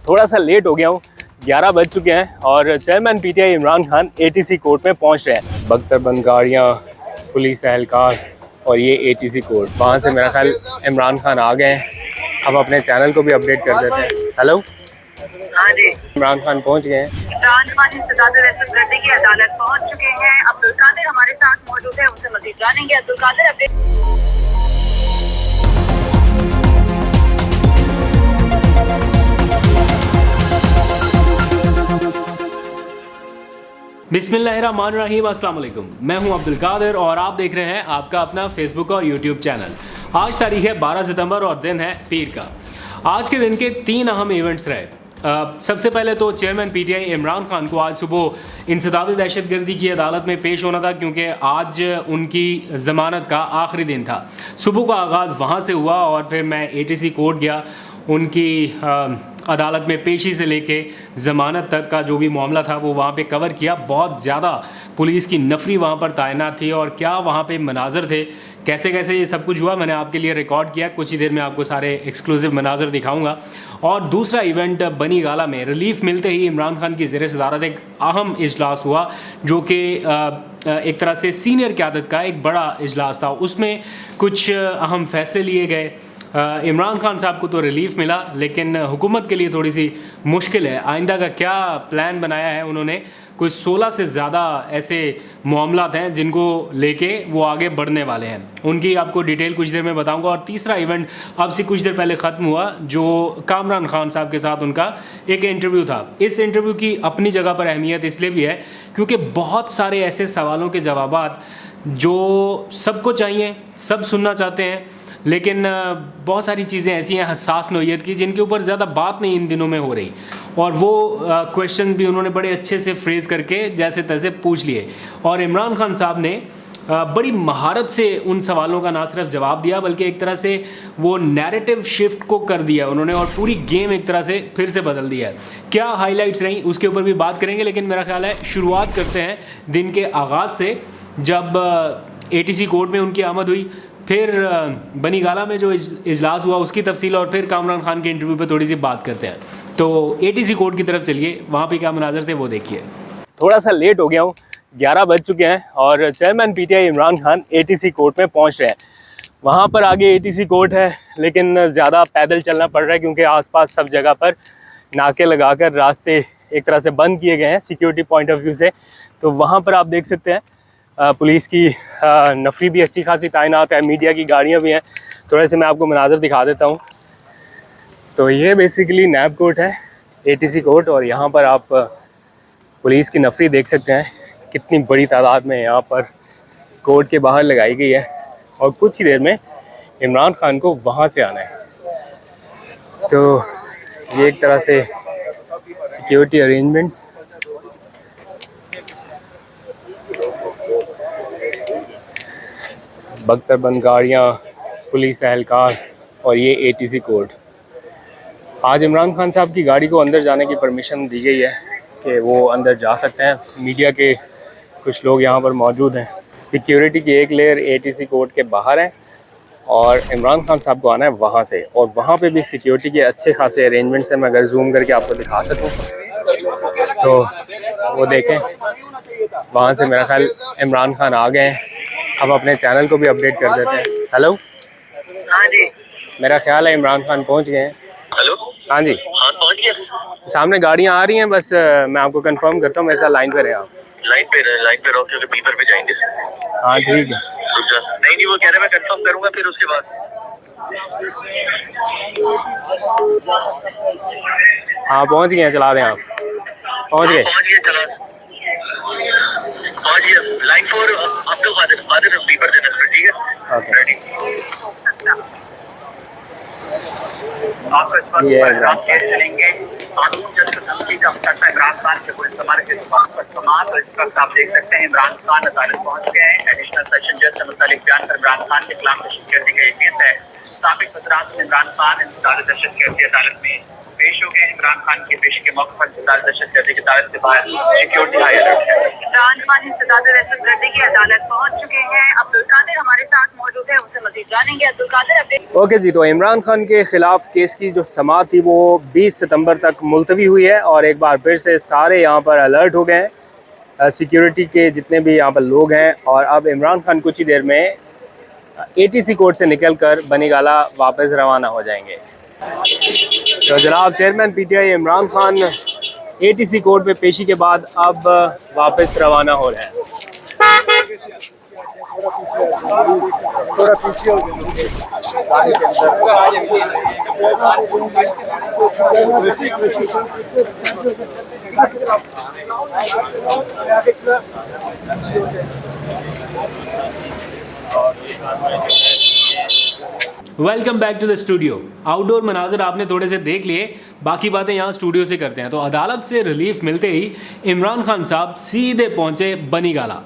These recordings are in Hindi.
थोड़ा सा लेट हो गया हूँ, 11 बज चुके हैं और chairman PTI Imran Khan ATC court में पहुँच रहे हैं। बख्तरबंद गाड़ियाँ, पुलिस एहलकार और ये एटीसी कोर्ट। वहाँ से मेरा ख्याल इमरान खान आ गए हैं। अब अपने चैनल को भी अपडेट कर देते हैं। हेलो, हाँ जी, इमरान खान पहुँच गए हैं। इमरान खान इंसदाद की अदालत पहुंच चुके हैं। अब्दुल कादिर हमारे साथ मौजूद है, उनसे मजीद जानेंगे। अब्दुल कादिर, अपडेट। बिस्मिल्लाहिर्रहमानिर्रहीम, अस्सलाम वालेकुम। मैं हूं अब्दुल कादिर और आप देख रहे हैं आपका अपना फेसबुक और यूट्यूब चैनल। आज तारीख है 12 सितंबर और दिन है पीर का। आज के दिन के 3 अहम इवेंट्स रहे। सबसे पहले तो चेयरमैन पीटीआई इमरान खान को आज सुबह इंसदाद दहशतगर्दी की अदालत में पेश होना था, क्योंकि आज उनकी ज़मानत का आखिरी दिन था। सुबह का आगाज़ वहाँ से हुआ और फिर मैं एटीसी कोर्ट गया। उनकी अदालत में पेशी से लेके ज़मानत तक का जो भी मामला था वो वहाँ पे कवर किया। बहुत ज़्यादा पुलिस की नफरी वहाँ पर तैनात थी और क्या वहाँ पे मनाजर थे, कैसे कैसे ये सब कुछ हुआ, मैंने आपके लिए रिकॉर्ड किया। कुछ ही देर में आपको सारे एक्सक्लूसिव मनाजर दिखाऊंगा। और दूसरा इवेंट बनी गाला में रिलीफ मिलते ही इमरान खान की ज़ेर सदारत एक अहम इजलास हुआ, जो कि एक तरह से सीनियर क़यादत का एक बड़ा इजलास था। उसमें कुछ अहम फैसले लिए गए। इमरान खान साहब को तो रिलीफ मिला, लेकिन हुकूमत के लिए थोड़ी सी मुश्किल है। आइंदा का क्या प्लान बनाया है उन्होंने, कुछ 16 से ज़्यादा ऐसे मामलात हैं जिनको लेके वो आगे बढ़ने वाले हैं। उनकी आपको डिटेल कुछ देर में बताऊंगा। और तीसरा इवेंट अब से कुछ देर पहले ख़त्म हुआ, जो कामरान खान साहब के साथ उनका एक इंटरव्यू था। इस इंटरव्यू की अपनी जगह पर अहमियत इसलिए भी है क्योंकि बहुत सारे ऐसे सवालों के जवाबात जो सबको चाहिए, सब सुनना चाहते हैं, लेकिन बहुत सारी चीज़ें ऐसी हैं हसास नौइयत की जिनके ऊपर ज़्यादा बात नहीं इन दिनों में हो रही। और वो क्वेश्चन भी उन्होंने बड़े अच्छे से फ्रेज़ करके जैसे तैसे पूछ लिए। और इमरान खान साहब ने बड़ी महारत से उन सवालों का ना सिर्फ जवाब दिया, बल्कि एक तरह से वो नैरेटिव शिफ्ट को कर दिया उन्होंने और पूरी गेम एक तरह से फिर से बदल दिया है। क्या हाईलाइट्स रहीं उसके ऊपर भी बात करेंगे, लेकिन मेरा ख्याल है शुरुआत करते हैं दिन के आगाज़ से, जब एटीसी कोर्ट में उनकी आमद हुई, फिर बनी गाला में जो इजलास हुआ उसकी तफसील, और फिर कामरान खान के इंटरव्यू पे थोड़ी सी बात करते हैं। तो एटीसी कोर्ट की तरफ चलिए, वहाँ पे क्या मनाजर थे वो देखिए। थोड़ा सा लेट हो गया हूँ, 11 बज चुके हैं और chairman PTI Imran Khan ATC court में पहुँच रहे हैं। वहाँ पर आगे एटीसी कोर्ट है, लेकिन ज़्यादा पैदल चलना पड़ रहा है क्योंकि आसपास सब जगह पर नाके लगाकर रास्ते एक तरह से बंद किए गए हैं सिक्योरिटी पॉइंट ऑफ व्यू से। तो वहाँ पर आप देख सकते हैं पुलिस की नफरी भी अच्छी खासी तैनात है, मीडिया की गाड़ियाँ भी हैं। थोड़े से मैं आपको मनाजर दिखा देता हूँ। तो ये बेसिकली नैब कोर्ट है, एटीसी कोर्ट, और यहाँ पर आप पुलिस की नफरी देख सकते हैं कितनी बड़ी तादाद में यहाँ पर कोर्ट के बाहर लगाई गई है। और कुछ ही देर में इमरान खान को वहाँ से आना है। तो ये एक तरह से सिक्योरिटी अरेंजमेंट्स, बख्तरबंद गाड़ियाँ, पुलिस एहलकार और ये एटीसी कोर्ट। आज इमरान खान साहब की गाड़ी को अंदर जाने की परमिशन दी गई है कि वो अंदर जा सकते हैं। मीडिया के कुछ लोग यहाँ पर मौजूद हैं। सिक्योरिटी की एक लेयर एटीसी कोर्ट के बाहर है और इमरान खान साहब को आना है वहाँ से, और वहाँ पे भी सिक्योरिटी के अच्छे खासे अरेंजमेंट्स हैं। मैं अगर जूम करके आपको दिखा सकूँ तो वो देखें, वहाँ से मेरा ख्याल इमरान खान आ गए हैं। अब अपने चैनल को भी अपडेट कर देते हैं। हेलो, हाँ जी, मेरा ख्याल है इमरान खान पहुंच गए हैं। हेलो, हाँ जी, हाँ पहुंच गया। सामने गाड़ियाँ आ रही हैं, बस मैं आपको कंफर्म करता हूँ। मेरे साथ लाइन पे रहे आप। लाइन पे रहो क्योंकि बीपर पे जाएंगे। हाँ ठीक है। रुक जा। नहीं वो कह रहे मैं कंफर्म करूंगा फिर उसके बाद। हाँ पहुँच गए हैं, चला दें आप। पहुँच गए। पहुंच गया। लाइन 4 अब्दुल कादिर बीपर देना फिर, ठीक है? ओके। रेडी। आपको इस पर प्रोग्राम कैसे चलेंगे? कानून जस्टिस धमकी का फैसला इमरान खान के पुलिस हमारे के पास पर समाज, और इस वक्त आप देख सकते हैं इमरान खान अदालत पहुंच गए हैं। एडिशनल सेशन जज से मुतालिक बयान पर इमरान खान के खिलाफ दहशतगर्दी का एक केस है। साबिक वज़ीर-ए-आज़म इमरान खान इंसदाद दहशतगर्दी अदालत में पेश हो गए। इमरान खान की पेशी के मौके पर सरदार दहशत गर्दी की अदालत के बाहर सिक्योरिटी हाई अलर्ट है। इमरान खान सरदार दहशत गर्दी की अदालत पहुंच चुके हैं। अब्दुल कादिर हमारे साथ मौजूद है, उनसे मजीद जानेंगे। अब्दुल कादिर ओके जी, तो इमरान खान के ख़िलाफ़ केस की जो समाअत थी वो 20 सितंबर तक मुलतवी हुई है और एक बार फिर से सारे यहाँ पर अलर्ट हो गए हैं, सिक्योरिटी के जितने भी यहाँ पर लोग हैं। और अब इमरान खान कुछ ही देर में ATC कोर्ट से निकलकर बनीगाला वापस रवाना हो जाएंगे। तो जनाब chairman PTI Imran Khan ATC court में पेशी के बाद अब वापस रवाना हो रहे हैं। थोड़ा पीछे हो welcome back to the studio. Outdoor manager आपने थोड़े से देख लिए, बाकी बातें यहाँ स्टूडियो से करते हैं। तो अदालत से रिलीफ मिलते ही इमरान खान साहब सीधे पहुंचे बनीगाला।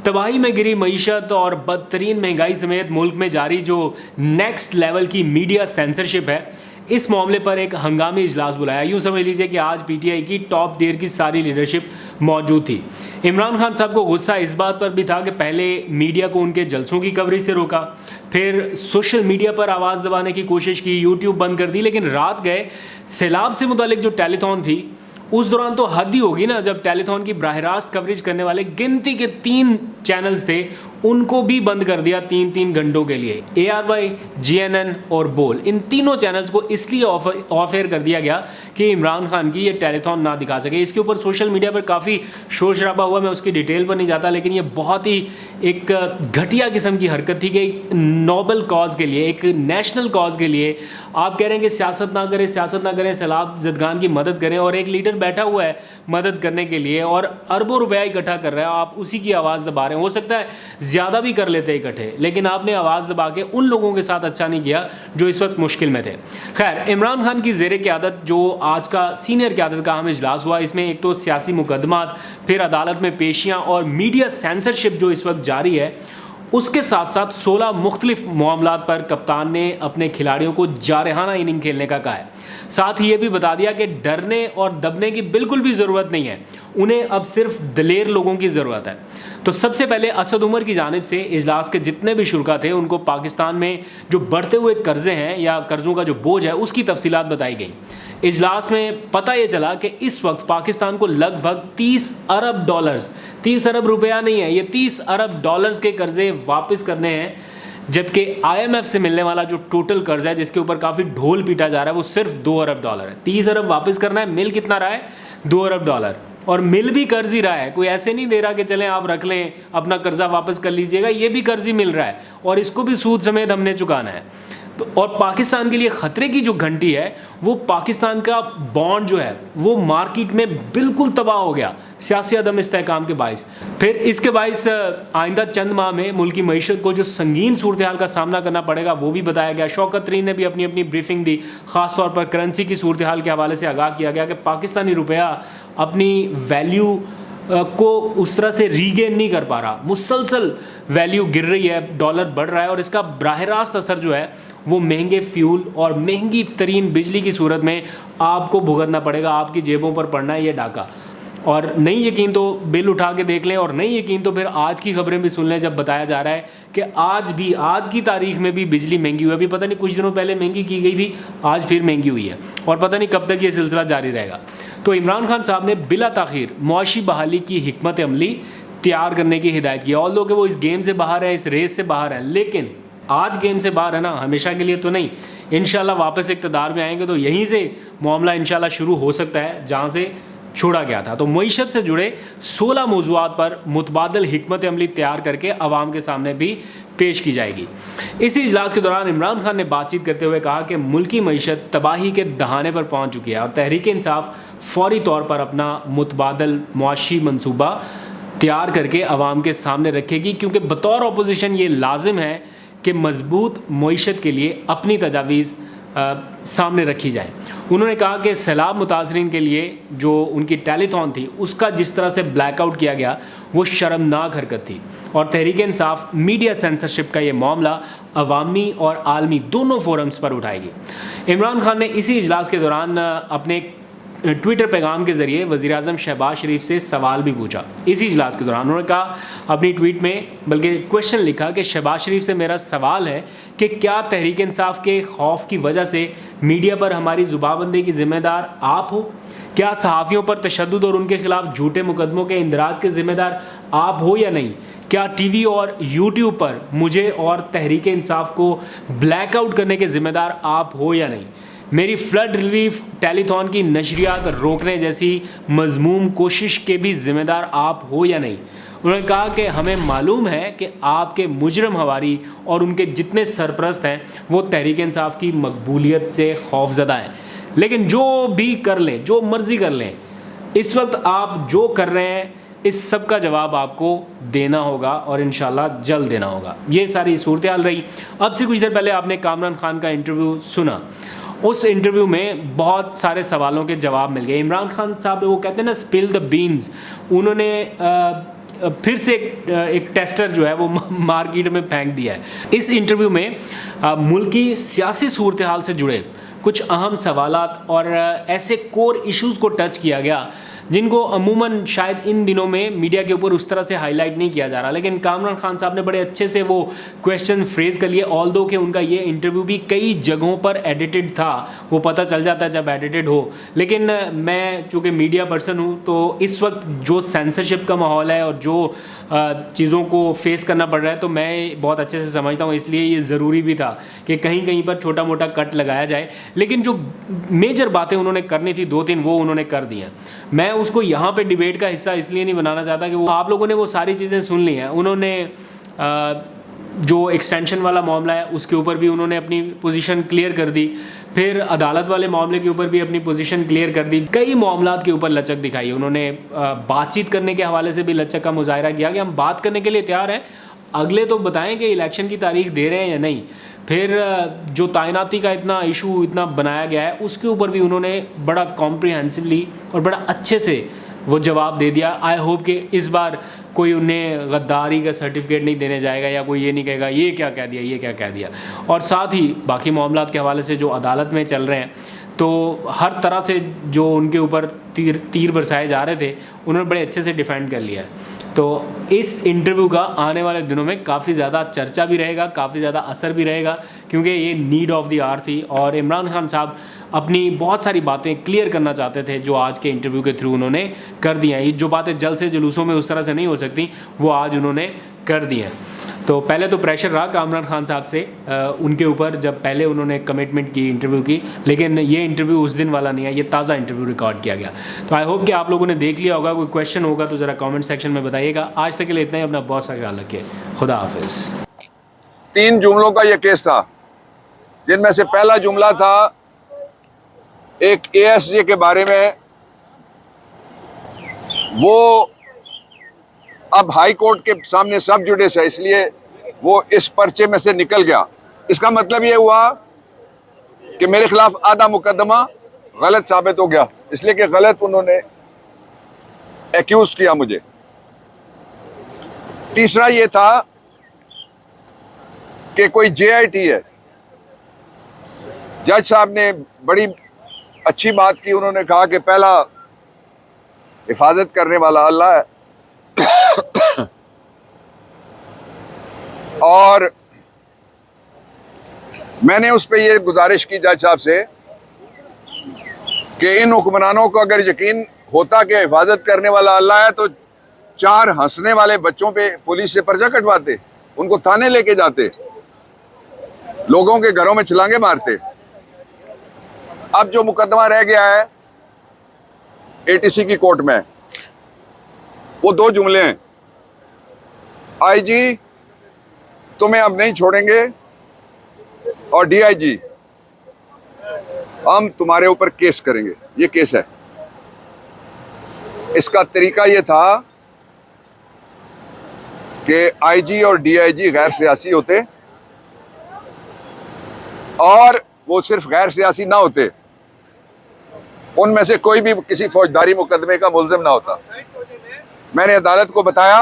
तबाही में गिरी मईशत और बदतरीन महंगाई समेत मुल्क में जारी जो नेक्स्ट लेवल की मीडिया सेंसरशिप है, इस मामले पर एक हंगामी इजलास बुलाया। यूँ समझ लीजिए कि आज PTI की टॉप टियर की सारी लीडरशिप मौजूद थी। इमरान खान साहब को गुस्सा इस बात पर भी था कि पहले मीडिया को उनके जलसों की कवरेज से रोका, फिर सोशल मीडिया पर आवाज़ दबाने की कोशिश की, YouTube बंद कर दी। लेकिन रात गए सैलाब से मुतालिक जो टेलीथॉन थी उस दौरान तो हद ही होगी ना, जब टेलीथॉन की बराह रास्त कवरेज करने वाले गिनती के 3 चैनल्स थे उनको भी बंद कर दिया 3-3 घंटों के लिए। ARY, GNN और बोल, इन तीनों चैनल्स को इसलिए ऑफ एयर कर दिया गया कि इमरान खान की ये टेलीथॉन ना दिखा सके। इसके ऊपर सोशल मीडिया पर काफ़ी शोर शराबा हुआ, मैं उसकी डिटेल पर नहीं जाता, लेकिन ये बहुत ही एक घटिया किस्म की हरकत थी कि एक नोबल कॉज के लिए, एक नेशनल कॉज के लिए आप कह रहे हैं कि सियासत ना करें, सैलाब ज़दगान की मदद करें, और एक लीडर बैठा हुआ है मदद करने के लिए और अरबों रुपया इकट्ठा कर रहा है, आप उसी की आवाज़ दबा रहे हैं। हो सकता है ज़्यादा भी कर लेते इकट्ठे, लेकिन आपने आवाज़ दबा के उन लोगों के साथ अच्छा नहीं किया जो इस वक्त मुश्किल में थे। खैर, इमरान खान की ज़ेर क़यादत जो आज का सीनियर क़यादत का अहम इजलास हुआ, इसमें एक तो सियासी मुकदमात, फिर अदालत में पेशियाँ और मीडिया सेंसरशिप जो इस वक्त जारी है, उसके साथ साथ 16 मुख्तलिफ मामलात पर कप्तान ने अपने खिलाड़ियों को जारहाना इनिंग खेलने का कहा है। साथ ही ये भी बता दिया कि डरने और दबने की बिल्कुल भी ज़रूरत नहीं है, उन्हें अब सिर्फ दलेर लोगों की ज़रूरत है। तो सबसे पहले असद उमर की जानिब से इजलास के जितने भी शुरका थे उनको पाकिस्तान में जो बढ़ते हुए कर्जे हैं या कर्ज़ों का जो बोझ है उसकी तफसीलात बताई गई। इजलास में पता ये चला कि इस वक्त पाकिस्तान को लगभग 30 अरब डॉलर्स, 30 अरब रुपया नहीं है, ये 30 अरब डॉलर्स के कर्जे वापस करने हैं, जबकि IMF से मिलने वाला जो टोटल कर्जा है जिसके ऊपर काफ़ी ढोल पीटा जा रहा है वो सिर्फ 2 अरब डॉलर है। 30 अरब वापस करना है, मिल कितना रहा है? 2 अरब डॉलर, और मिल भी कर्ज ही रहा है, कोई ऐसे नहीं दे रहा कि चलें आप रख लें अपना कर्जा वापस कर लीजिएगा, ये भी कर्ज ही मिल रहा है और इसको भी सूद समेत हमने चुकाना है। तो और पाकिस्तान के लिए ख़तरे की जो घंटी है वो पाकिस्तान का बॉन्ड जो है वो मार्केट में बिल्कुल तबाह हो गया सियासी अदम इस्तेहकाम के बाइस। फिर इसके बाइस आइंदा चंद माह में मुल्क की मईशत को जो संगीन सूरत हाल का सामना करना पड़ेगा वो भी बताया गया। शौकत तरीन ने भी अपनी अपनी ब्रीफिंग दी, ख़ासतौर पर करेंसी की सूरत हाल के हवाले से आगाह किया गया कि पाकिस्तानी रुपया अपनी वैल्यू को उस तरह से रीगेन नहीं कर पा रहा, मुसलसल वैल्यू गिर रही है, डॉलर बढ़ रहा है और इसका बराह रास्त असर जो है वो महंगे फ्यूल और महंगी तरीन बिजली की सूरत में आपको भुगतना पड़ेगा, आपकी जेबों पर पड़ना है ये डाका। और नहीं यकीन तो बिल उठा के देख लें, और नहीं यकीन तो फिर आज की खबरें भी सुन लें जब बताया जा रहा है कि आज की तारीख में भी बिजली महंगी हुई है। अभी पता नहीं कुछ दिनों पहले महंगी की गई थी, आज फिर महंगी हुई है और पता नहीं कब तक ये सिलसिला जारी रहेगा। तो इमरान खान साहब ने बिला ताख़ीर मुआशी बहाली की हिकमत अमली तैयार करने की हिदायत की। और लोग वो इस गेम से बाहर है, इस रेस से बाहर है, लेकिन आज गेम से बाहर है ना, हमेशा के लिए तो नहीं। इंशाल्लाह वापस इक़्तिदार में आएंगे तो यहीं से मामला इंशाल्लाह शुरू हो सकता है जहाँ से छोड़ा गया था। तो मईशत से जुड़े 16 मौज़ूआत पर मुतबादल हिकमत अमली तैयार करके अवाम के सामने भी पेश की जाएगी। इसी इजलास के दौरान इमरान खान ने बातचीत करते हुए कहा कि मुल्की मईशत तबाही के दहाने पर पहुँच चुकी है और तहरीक इंसाफ फौरी तौर पर अपना मुतबादल मुआशी मनसूबा तैयार करके अवाम के सामने रखेगी, क्योंकि बतौर अपोजिशन ये लाजिम है कि मजबूत मईशत के लिए अपनी तजावीज़ सामने रखी जाए। उन्होंने कहा कि सैलाब मुतासरीन के लिए जो उनकी टेलीथॉन थी उसका जिस तरह से ब्लैकआउट किया गया वो शर्मनाक हरकत थी और तहरीक इंसाफ मीडिया सेंसरशिप का ये मामला अवामी और आलमी दोनों फोरम्स पर उठाएगी। इमरान खान ने इसी इजलास के दौरान अपने ट्विटर पैगाम के ज़रिए वज़ीर-ए-आज़म शहबाज शरीफ से सवाल भी पूछा। इसी इजलास के दौरान उन्होंने कहा अपनी ट्वीट में, बल्कि क्वेश्चन लिखा कि शहबाज शरीफ से मेरा सवाल है कि क्या तहरीक इंसाफ के खौफ की वजह से मीडिया पर हमारी जुबाबंदी की ज़िम्मेदार आप हो? क्या सहाफ़ियों पर तशद्दुद और उनके खिलाफ झूठे मुकदमों के इंदराज के ज़िम्मेदार आप हो या नहीं? क्या टीवी और यूट्यूब पर मुझे और तहरीक इंसाफ को ब्लैकआउट करने के ज़िम्मेदार आप हो या नहीं? मेरी फ्लड रिलीफ टेलीथॉन की नशरियात रोकने जैसी मज़मूम कोशिश के भी ज़िम्मेदार आप हो या नहीं? उन्होंने कहा कि हमें मालूम है कि आपके मुजरम हवारी और उनके जितने सरपरस्त हैं वो तहरीक इंसाफ की मकबूलियत से खौफज़दा हैं, लेकिन जो भी कर लें, जो मर्ज़ी कर लें, इस वक्त आप जो कर रहे हैं इस सब का जवाब आपको देना होगा और इंशाल्लाह जल्द देना होगा। ये सारी सूरत हाल रही। अब से कुछ देर पहले आपने कामरान खान का इंटरव्यू सुना। उस इंटरव्यू में बहुत सारे सवालों के जवाब मिल गए। इमरान खान साहब वो कहते हैं ना, स्पिल द बीन्स। उन्होंने फिर से एक टेस्टर जो है वो मार्केट में फेंक दिया है। इस इंटरव्यू में मुल्क की सियासी सूरत हाल से जुड़े कुछ अहम सवालात और ऐसे कोर इश्यूज़ को टच किया गया जिनको अमूमन शायद इन दिनों में मीडिया के ऊपर उस तरह से हाईलाइट नहीं किया जा रहा, लेकिन कामरान खान साहब ने बड़े अच्छे से वो क्वेश्चन फ्रेज कर लिए। ऑल्दो कि उनका ये इंटरव्यू भी कई जगहों पर एडिटेड था, वो पता चल जाता है जब एडिटेड हो, लेकिन मैं चूँकि मीडिया पर्सन हूँ तो इस वक्त जो सेंसरशिप का माहौल है और जो चीज़ों को फेस करना पड़ रहा है तो मैं बहुत अच्छे से समझता हूँ, इसलिए ये ज़रूरी भी था कि कहीं कहीं पर छोटा मोटा कट लगाया जाए। लेकिन जो मेजर बातें उन्होंने करनी थी 2-3 वो उन्होंने कर दी हैं। मैं उसको यहाँ पे डिबेट का हिस्सा इसलिए नहीं बनाना चाहता कि वो आप लोगों ने वो सारी चीज़ें सुन ली हैं। उन्होंने जो एक्सटेंशन वाला मामला है उसके ऊपर भी उन्होंने अपनी पोजीशन क्लियर कर दी, फिर अदालत वाले मामले के ऊपर भी अपनी पोजीशन क्लियर कर दी। कई मामलात के ऊपर लचक दिखाई। उन्होंने बातचीत करने के हवाले से भी लचक का मुजाहरा किया कि हम बात करने के लिए तैयार हैं, अगले तो बताएं कि इलेक्शन की तारीख दे रहे हैं या नहीं। फिर जो तैनाती का इतना इशू इतना बनाया गया है उसके ऊपर भी उन्होंने बड़ा कॉम्प्रिहेंसिवली और बड़ा अच्छे से वो जवाब दे दिया। आई होप कि इस बार कोई उन्हें गद्दारी का सर्टिफिकेट नहीं देने जाएगा या कोई ये नहीं कहेगा ये क्या कह दिया, ये क्या कह दिया। और साथ ही बाकी मामलात के हवाले से जो अदालत में चल रहे हैं तो हर तरह से जो उनके ऊपर तीर बरसाए जा रहे थे उन्होंने बड़े अच्छे से डिफेंड कर लिया है। तो इस इंटरव्यू का आने वाले दिनों में काफ़ी ज़्यादा चर्चा भी रहेगा, काफ़ी ज़्यादा असर भी रहेगा, क्योंकि ये नीड ऑफ द आवर थी और इमरान खान साहब अपनी बहुत सारी बातें क्लियर करना चाहते थे जो आज के इंटरव्यू के थ्रू उन्होंने कर दी हैं। जो बातें जल्द से जुलूसों में उस तरह से नहीं हो सकती वो आज उन्होंने कर दी हैं। तो पहले तो प्रेशर रहा कामरान खान साहब से उनके ऊपर जब पहले उन्होंने कमिटमेंट की इंटरव्यू की, लेकिन ये इंटरव्यू उस दिन वाला नहीं है, ये ताज़ा इंटरव्यू रिकॉर्ड किया गया। तो आई होप कि आप लोगों ने देख लिया होगा। कोई क्वेश्चन होगा तो ज़रा कमेंट सेक्शन में बताइएगा। आज तक के लिए इतना ही। अपना बहुत सा ख्याल रखिए। खुदा हाफिज़। 3 जुमलों का ये केस था, जिनमें से पहला जुमला था एक ASJ के बारे में। वो अब हाई कोर्ट के सामने सब जुडिस है, इसलिए वो इस पर्चे में से निकल गया। इसका मतलब ये हुआ कि मेरे खिलाफ आधा मुकदमा गलत साबित हो गया, इसलिए कि गलत उन्होंने एक्यूज किया मुझे। तीसरा ये था कि कोई JIT है। जज साहब ने बड़ी अच्छी बात की। उन्होंने कहा कि पहला हिफाजत करने वाला अल्लाह है और मैंने उस पर यह गुजारिश की जज साहब से कि इन हुक्मरानों को अगर यकीन होता कि हिफाजत करने वाला अल्लाह है तो 4 हंसने वाले बच्चों पे पुलिस से पर्चा कटवाते, उनको थाने लेके जाते, लोगों के घरों में छलांगे मारते। अब जो मुकदमा रह गया है ATC की कोर्ट में, वो 2 जुमले हैं। IG तुम्हें अब नहीं छोड़ेंगे और DIG हम तुम्हारे ऊपर केस करेंगे। ये केस है। इसका तरीका ये था कि IG और DIG गैर सियासी होते और वो सिर्फ गैर सियासी ना होते, उनमें से कोई भी किसी फौजदारी मुकदमे का मुल्जिम ना होता। मैंने अदालत को बताया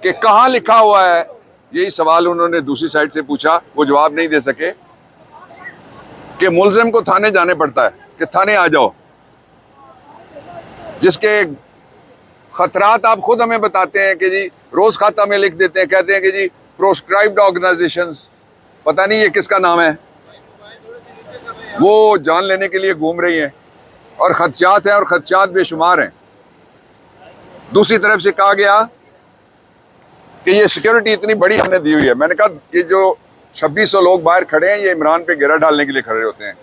कि कहाँ लिखा हुआ है यही सवाल उन्होंने दूसरी साइड से पूछा, वो जवाब नहीं दे सके कि मुलजिम को थाने जाने पड़ता है कि थाने आ जाओ, जिसके खतरात आप खुद हमें बताते हैं कि जी रोज खाता में लिख देते हैं, कहते हैं कि जी प्रोस्क्राइब्ड ऑर्गेनाइजेशंस, पता नहीं ये किसका नाम है, वो जान लेने के लिए घूम रही हैं और खदशात हैं और खदशात बेशुमार हैं। दूसरी तरफ से कहा गया कि ये सिक्योरिटी इतनी बड़ी हमने दी हुई है। मैंने कहा ये जो 2600 लोग बाहर खड़े हैं ये इमरान पे घेरा डालने के लिए खड़े होते हैं।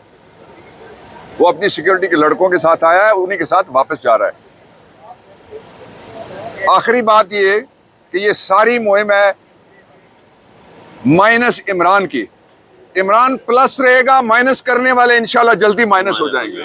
वो अपनी सिक्योरिटी के लड़कों के साथ आया है, उन्हीं के साथ वापस जा रहा है। आखिरी बात ये कि ये सारी मुहिम है माइनस इमरान की। इमरान प्लस रहेगा, माइनस करने वाले इंशाल्लाह जल्दी माइनस हो जाएंगे।